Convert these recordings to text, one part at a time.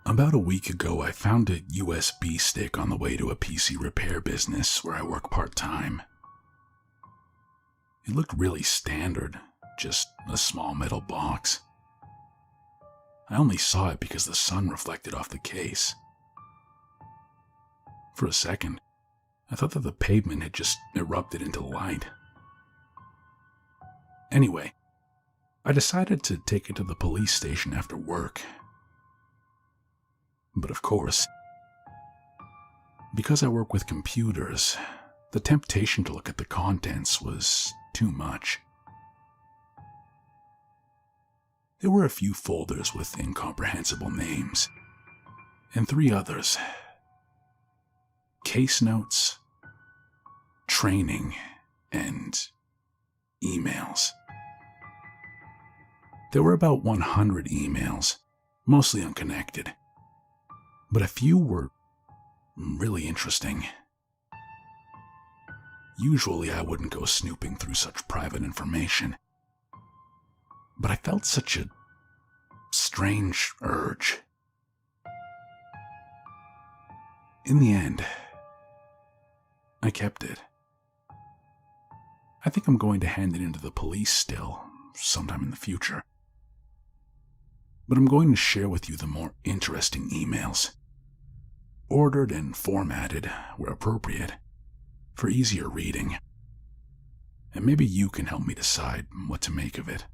About a week ago, I found a USB stick on the way to a PC repair business where I work part-time. It looked really standard, just a small metal box. I only saw it because the sun reflected off the case. For a second, I thought that the pavement had just erupted into light. Anyway, I decided to take it to the police station after work. But of course, because I work with computers, the temptation to look at the contents was too much. There were a few folders with incomprehensible names, and 3 others: case notes, training, and emails. There were about 100 emails, mostly unconnected, but a few were really interesting. Usually I wouldn't go snooping through such private information, but I felt such a strange urge. In the end, I kept it. I think I'm going to hand it in to the police still, sometime in the future. But I'm going to share with you the more interesting emails, ordered and formatted where appropriate, for easier reading. And maybe you can help me decide what to make of it.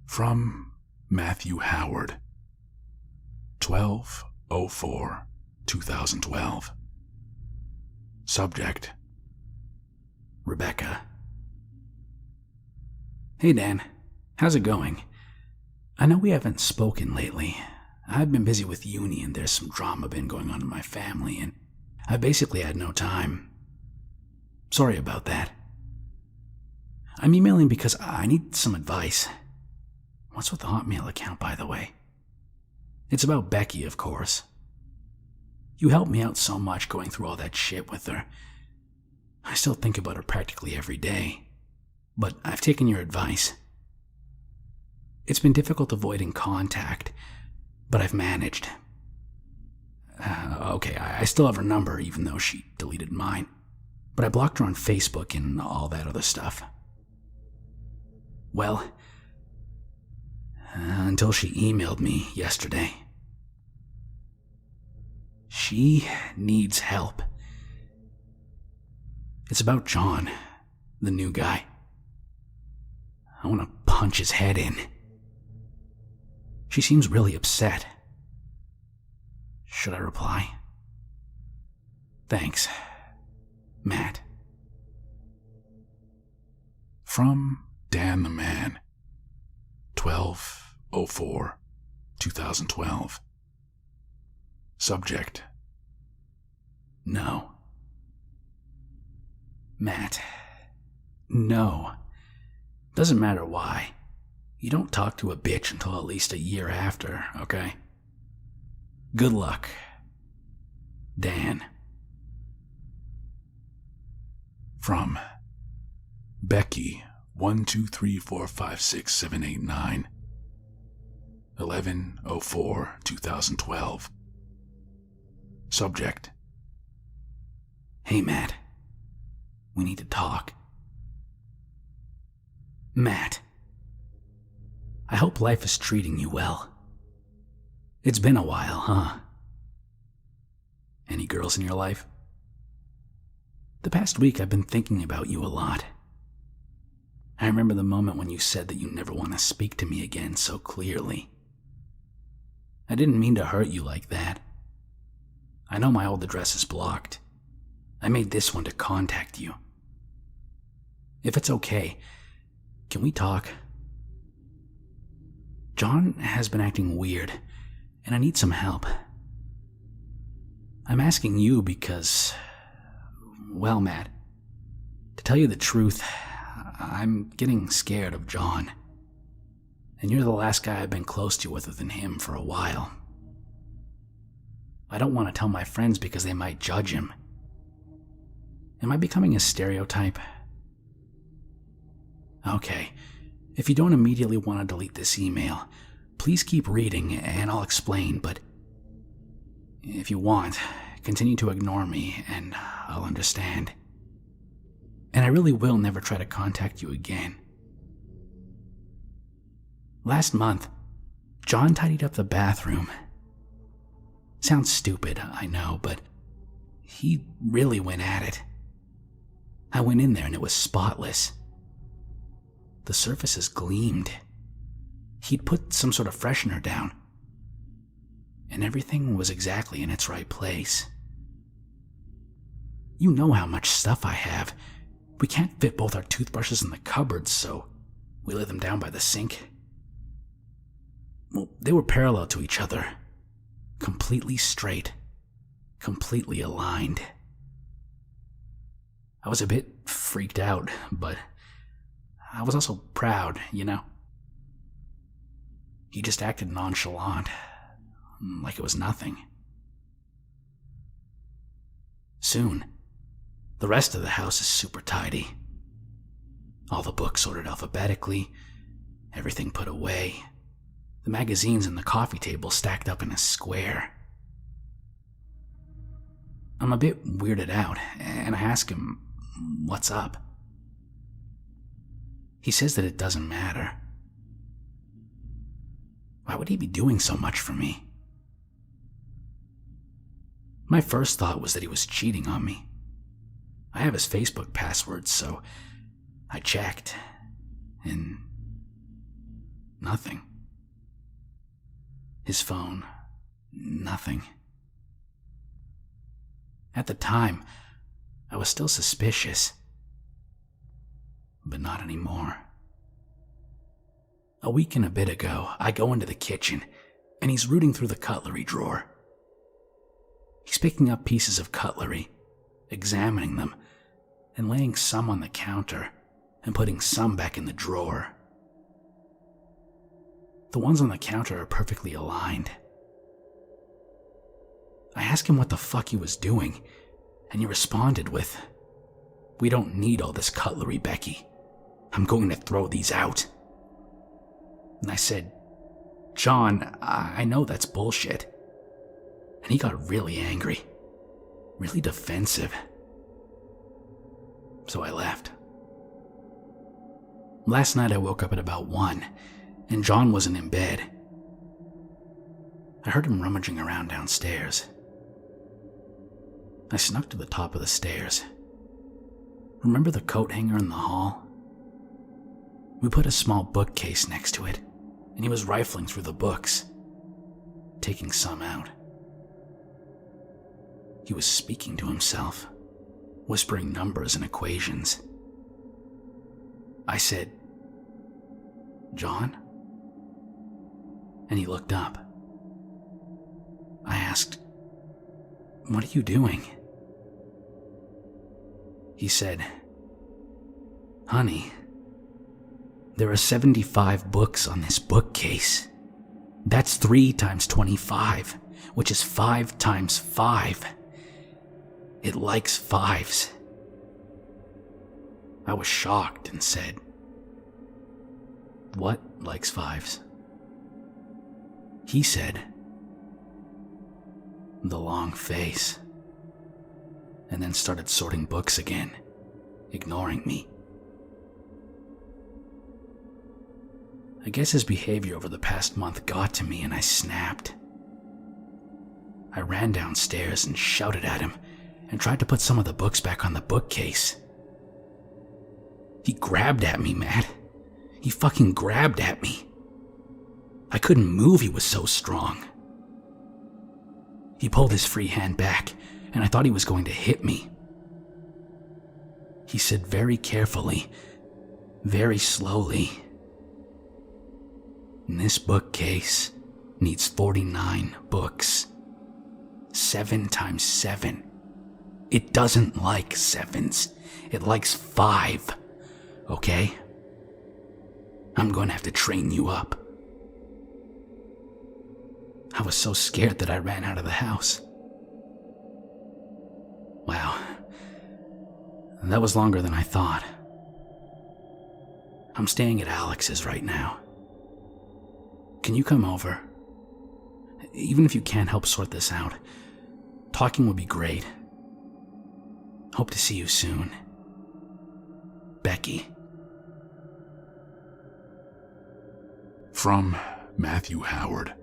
From Matthew Howard, 12/04/2012. Subject: Rebecca. Hey Dan, how's it going? I know we haven't spoken lately. I've been busy with uni and there's some drama been going on in my family and I basically had no time. Sorry about that. I'm emailing because I need some advice. What's with the Hotmail account, by the way? It's about Becky, of course. You helped me out so much going through all that shit with her. I still think about her practically every day, but I've taken your advice. It's been difficult avoiding contact, but I've managed. Okay, I still have her number, even though she deleted mine, but I blocked her on Facebook and all that other stuff. Well, until she emailed me yesterday. She needs help. It's about John, the new guy. I want to punch his head in. She seems really upset. Should I reply? Thanks, Matt. From Dan the Man, 12/04/2012. Subject: No. Matt, no. Doesn't matter why. You don't talk to a bitch until at least a year after, okay? Good luck. Dan. From Becky, 123456789, 11/04/2012. Subject: Hey, Matt. We need to talk. Matt, I hope life is treating you well. It's been a while, huh? Any girls in your life? The past week I've been thinking about you a lot. I remember the moment when you said that you never want to speak to me again so clearly. I didn't mean to hurt you like that. I know my old address is blocked. I made this one to contact you. If it's okay, can we talk? John has been acting weird, and I need some help. I'm asking you because, well, Matt, to tell you the truth, I'm getting scared of John. And you're the last guy I've been close to other than him for a while. I don't want to tell my friends because they might judge him. Am I becoming a stereotype? Okay, if you don't immediately want to delete this email, please keep reading and I'll explain, but if you want, continue to ignore me and I'll understand. And I really will never try to contact you again. Last month, John tidied up the bathroom. Sounds stupid, I know, but he really went at it. I went in there and it was spotless. The surfaces gleamed. He'd put some sort of freshener down, and everything was exactly in its right place. You know how much stuff I have. We can't fit both our toothbrushes in the cupboards, so we lay them down by the sink. Well, they were parallel to each other, completely straight, completely aligned. I was a bit freaked out, but I was also proud, you know? He just acted nonchalant, like it was nothing. Soon, the rest of the house is super tidy. All the books sorted alphabetically, everything put away, the magazines and the coffee table stacked up in a square. I'm a bit weirded out, and I ask him, what's up? He says that it doesn't matter. Why would he be doing so much for me? My first thought was that he was cheating on me. I have his Facebook password, so I checked, and nothing. His phone, nothing. At the time, I was still suspicious, but not anymore. A week and a bit ago, I go into the kitchen, and he's rooting through the cutlery drawer. He's picking up pieces of cutlery, examining them, and laying some on the counter, and putting some back in the drawer. The ones on the counter are perfectly aligned. I asked him what the fuck he was doing, and he responded with, "We don't need all this cutlery, Becky. I'm going to throw these out." And I said, "John, I know that's bullshit." And he got really angry, really defensive. So I left. Last night I woke up at about 1, and John wasn't in bed. I heard him rummaging around downstairs. I snuck to the top of the stairs. Remember the coat hanger in the hall? We put a small bookcase next to it, and he was rifling through the books, taking some out. He was speaking to himself, whispering numbers and equations. I said, "John?" And he looked up. I asked, "What are you doing?" He said, "Honey, there are 75 books on this bookcase. That's 3 times 25, which is 5 times 5. It likes 5s. I was shocked and said, "What likes 5s? He said, "The long face," and then started sorting books again, ignoring me. I guess his behavior over the past month got to me and I snapped. I ran downstairs and shouted at him and tried to put some of the books back on the bookcase. He grabbed at me, Matt. He fucking grabbed at me. I couldn't move, he was so strong. He pulled his free hand back, and I thought he was going to hit me. He said very carefully, very slowly, "This bookcase needs 49 books. 7 times 7. It doesn't like 7s. It likes 5. Okay? I'm going to have to train you up." I was so scared that I ran out of the house. Wow. That was longer than I thought. I'm staying at Alex's right now. Can you come over? Even if you can't help sort this out, talking would be great. Hope to see you soon. Becky. From Matthew Howard.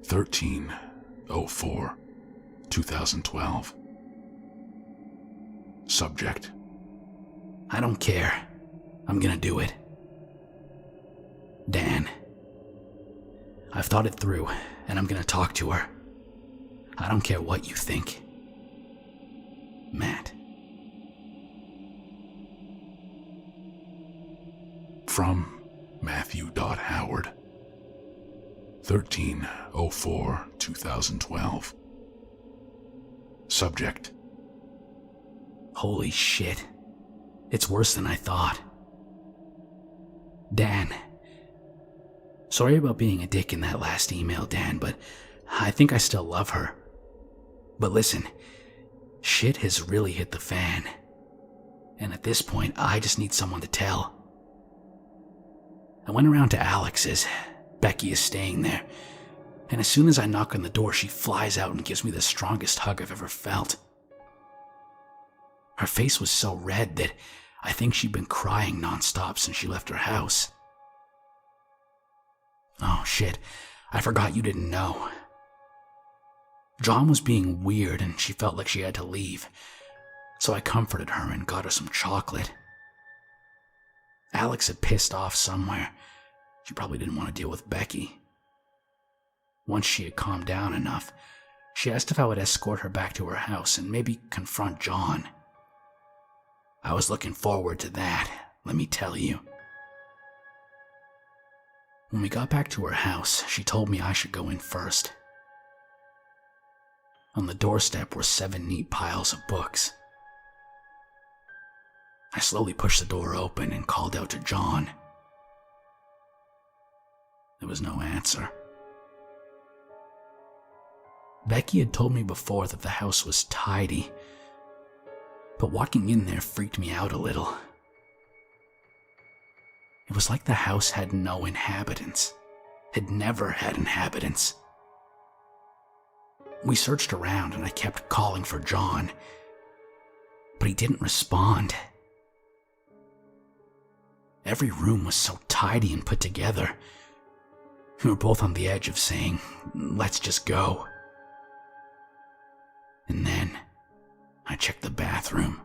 13/04/2012. Subject: I don't care. I'm gonna do it. Dan. I've thought it through, and I'm gonna talk to her. I don't care what you think. Matt. From Matthew.Howard. 13/04/2012. Subject: Holy shit. It's worse than I thought. Dan. Sorry about being a dick in that last email, Dan, but I think I still love her. But listen, shit has really hit the fan. And at this point, I just need someone to tell. I went around to Alex's. Becky is staying there. And as soon as I knock on the door, she flies out and gives me the strongest hug I've ever felt. Her face was so red that I think she'd been crying nonstop since she left her house. Oh shit, I forgot you didn't know. John was being weird and she felt like she had to leave, so I comforted her and got her some chocolate. Alex had pissed off somewhere. She probably didn't want to deal with Becky. Once she had calmed down enough, she asked if I would escort her back to her house and maybe confront John. I was looking forward to that, let me tell you. When we got back to her house, she told me I should go in first. On the doorstep were 7 neat piles of books. I slowly pushed the door open and called out to John. There was no answer. Becky had told me before that the house was tidy, but walking in there freaked me out a little. It was like the house had no inhabitants, had never had inhabitants. We searched around and I kept calling for John, but he didn't respond. Every room was so tidy and put together. We were both on the edge of saying, let's just go. And then I checked the bathroom.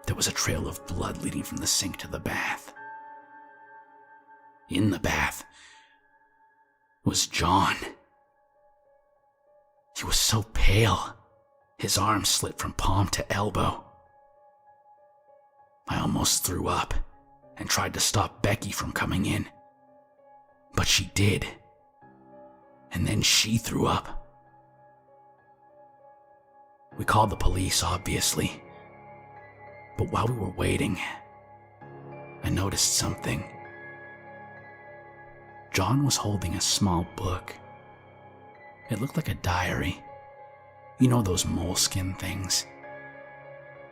There was a trail of blood leading from the sink to the bath. In the bath was John. He was so pale, his arms slit from palm to elbow. I almost threw up and tried to stop Becky from coming in. But she did. And then she threw up. We called the police, obviously. But while we were waiting, I noticed something. John was holding a small book. It looked like a diary. You know those moleskin things?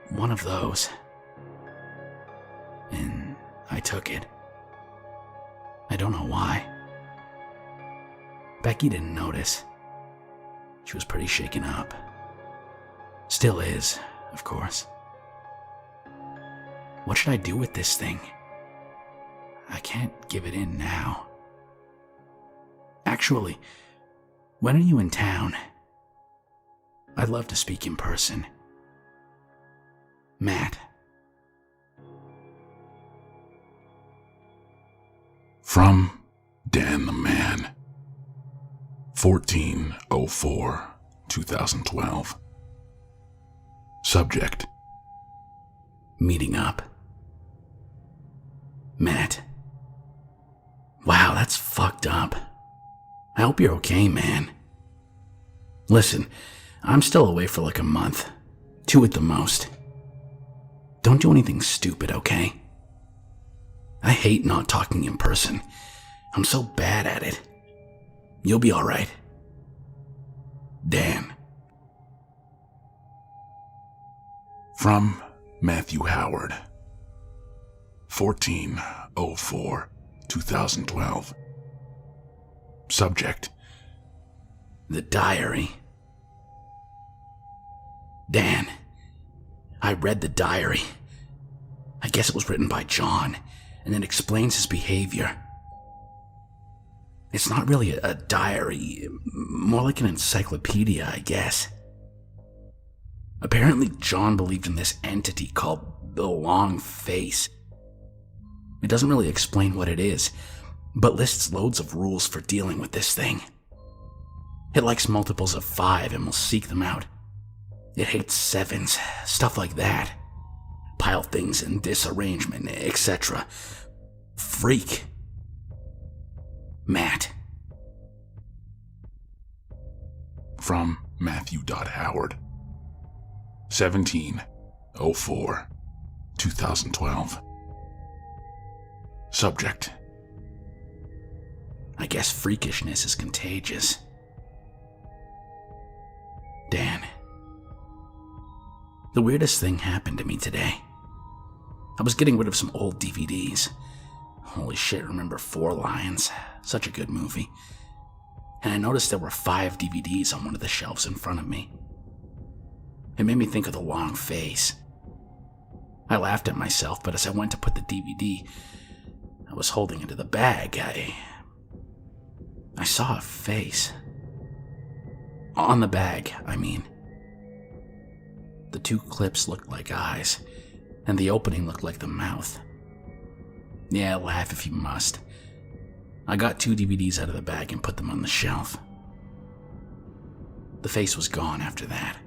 One of those. And I took it. I don't know why. Becky didn't notice. She was pretty shaken up. Still is, of course. What should I do with this thing? I can't give it in now. Actually, when are you in town? I'd love to speak in person. Matt. From Dan the Man. 14/04/2012. Subject: Meeting up. Matt. Wow, that's fucked up. I hope you're okay, man. Listen, I'm still away for like a month. 2 at the most. Don't do anything stupid, okay? I hate not talking in person. I'm so bad at it. You'll be alright. Dan. From Matthew Howard. 14/04 2012. Subject: The diary. Dan, I read the diary. I guess it was written by John, and it explains his behavior. It's not really a diary, more like an encyclopedia, I guess. Apparently, John believed in this entity called the Long Face. It doesn't really explain what it is, but lists loads of rules for dealing with this thing. It likes multiples of 5 and will seek them out. It hates 7s, stuff like that. Pile things in disarrangement, etc. Freak. Matt. From Matthew.Howard. 17/04/2012. Subject: I guess freakishness is contagious. Dan. The weirdest thing happened to me today. I was getting rid of some old DVDs. Holy shit, remember Four Lions? Such a good movie. And I noticed there were 5 DVDs on one of the shelves in front of me. It made me think of the Long Face. I laughed at myself, but as I went to put the DVD I was holding into the bag, I saw a face. On the bag, I mean. The 2 clips looked like eyes, and the opening looked like the mouth. Yeah, laugh if you must. I got 2 DVDs out of the bag and put them on the shelf. The face was gone after that.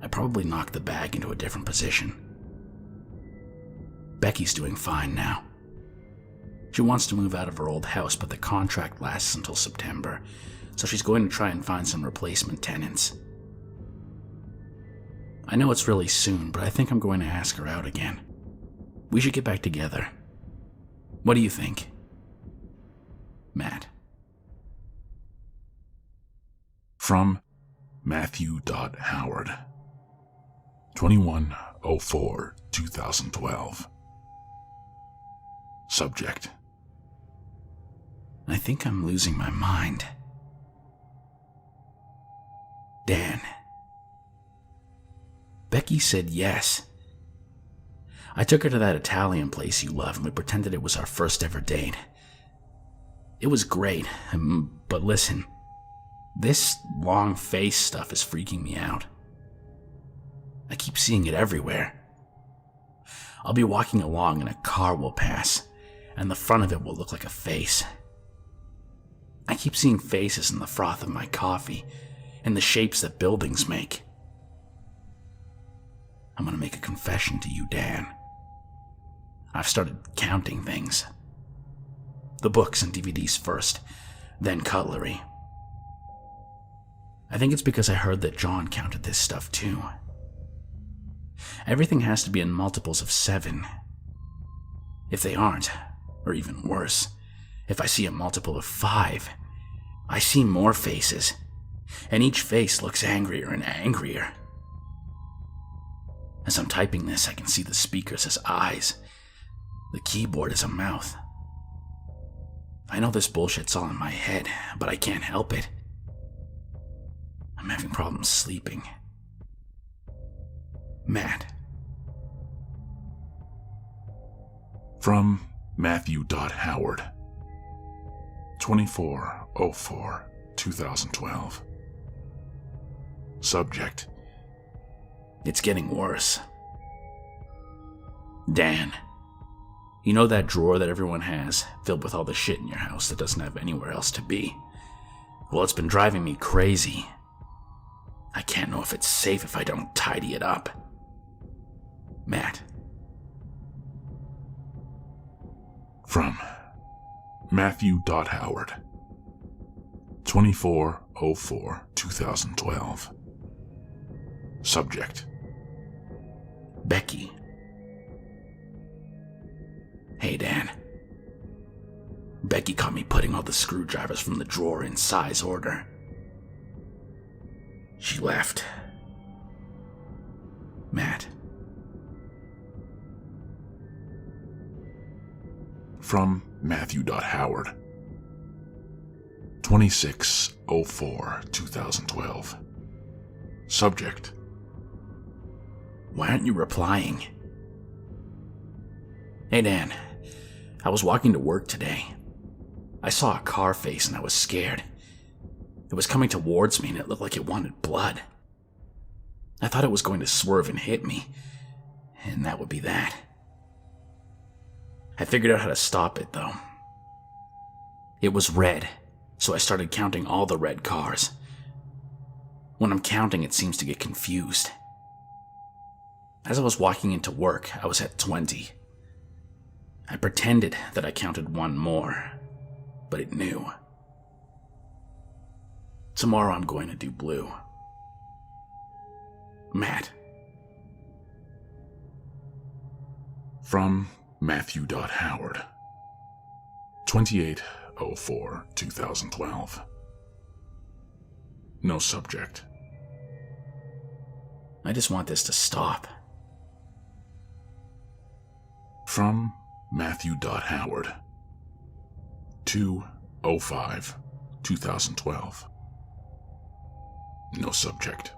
I probably knocked the bag into a different position. Becky's doing fine now. She wants to move out of her old house, but the contract lasts until September, so she's going to try and find some replacement tenants. I know it's really soon, but I think I'm going to ask her out again. We should get back together. What do you think? Matt. From Matthew.Howard. 21/04/2012. Subject: I think I'm losing my mind. Dan. Becky said yes. I took her to that Italian place you love and we pretended it was our first ever date. It was great, but listen, this long face stuff is freaking me out. I keep seeing it everywhere. I'll be walking along and a car will pass, and the front of it will look like a face. I keep seeing faces in the froth of my coffee, and the shapes that buildings make. I'm gonna make a confession to you, Dan. I've started counting things. The books and DVDs first, then cutlery. I think it's because I heard that John counted this stuff too. Everything has to be in multiples of 7. If they aren't, or even worse, if I see a multiple of 5, I see more faces, and each face looks angrier and angrier. As I'm typing this, I can see the speakers as eyes, the keyboard as a mouth. I know this bullshit's all in my head, but I can't help it. I'm having problems sleeping. Matt. From Matthew.Howard. 24/04/2012. Subject: It's getting worse. Dan, you know that drawer that everyone has, filled with all the shit in your house that doesn't have anywhere else to be? Well, it's been driving me crazy. I can't know if it's safe if I don't tidy it up. Matt. From Matthew.Howard. 24/04/2012. Subject: Becky. Hey, Dan. Becky caught me putting all the screwdrivers from the drawer in size order. She left. Matt. From Matthew.Howard. 26/04/2012. Subject: Why aren't you replying? Hey Dan, I was walking to work today. I saw a car face and I was scared. It was coming towards me and it looked like it wanted blood. I thought it was going to swerve and hit me, and that would be that. I figured out how to stop it though. It was red, so I started counting all the red cars. When I'm counting, it seems to get confused. As I was walking into work, I was at 20. I pretended that I counted one more, but it knew. Tomorrow I'm going to do blue. Matt. From Matthew.Howard. 28/04/2012. No subject. I just want this to stop. From Matthew.Howard. 2/05/2012. No subject.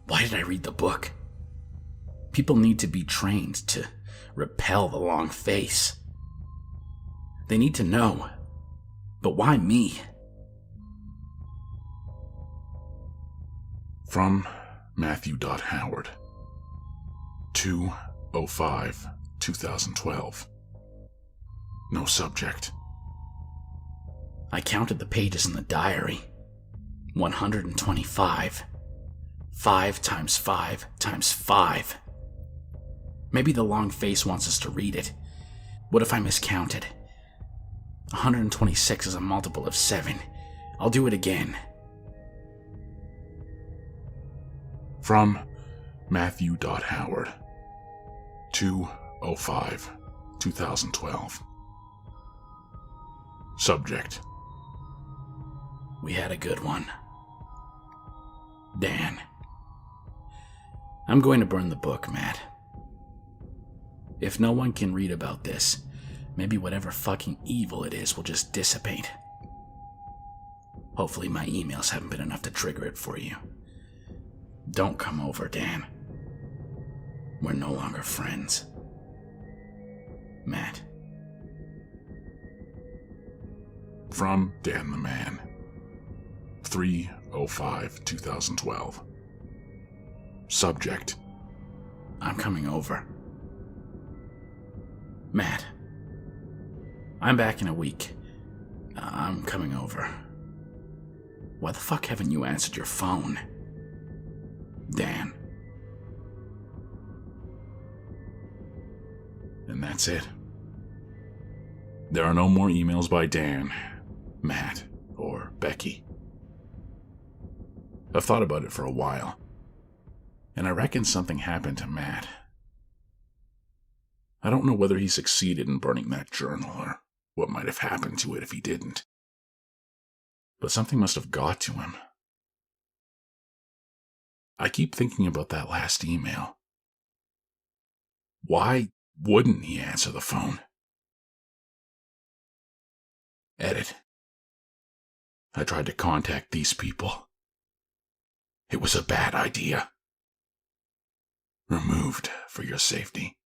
Why did I read the book? People need to be trained to repel the long face. They need to know. But why me? From Matthew.Howard. 2/05/2012. No subject. I counted the pages in the diary. 125. 5 times 5 times 5. Maybe the long face wants us to read it. What if I miscounted? 126 is a multiple of 7. I'll do it again. From Matthew.Howard. 2/05/2012. Subject: We had a good one. Dan. I'm going to burn the book, Matt. If no one can read about this, maybe whatever fucking evil it is will just dissipate. Hopefully my emails haven't been enough to trigger it for you. Don't come over, Dan. We're no longer friends. Matt. From Dan the Man. 3/05/2012. Subject: I'm coming over. Matt. I'm back in a week. I'm coming over. Why the fuck haven't you answered your phone? Dan. And that's it. There are no more emails by Dan, Matt, or Becky. I've thought about it for a while, and I reckon something happened to Matt. I don't know whether he succeeded in burning that journal or what might have happened to it if he didn't. But something must have got to him. I keep thinking about that last email. Why wouldn't he answer the phone? Edit. I tried to contact these people. It was a bad idea. Removed for your safety.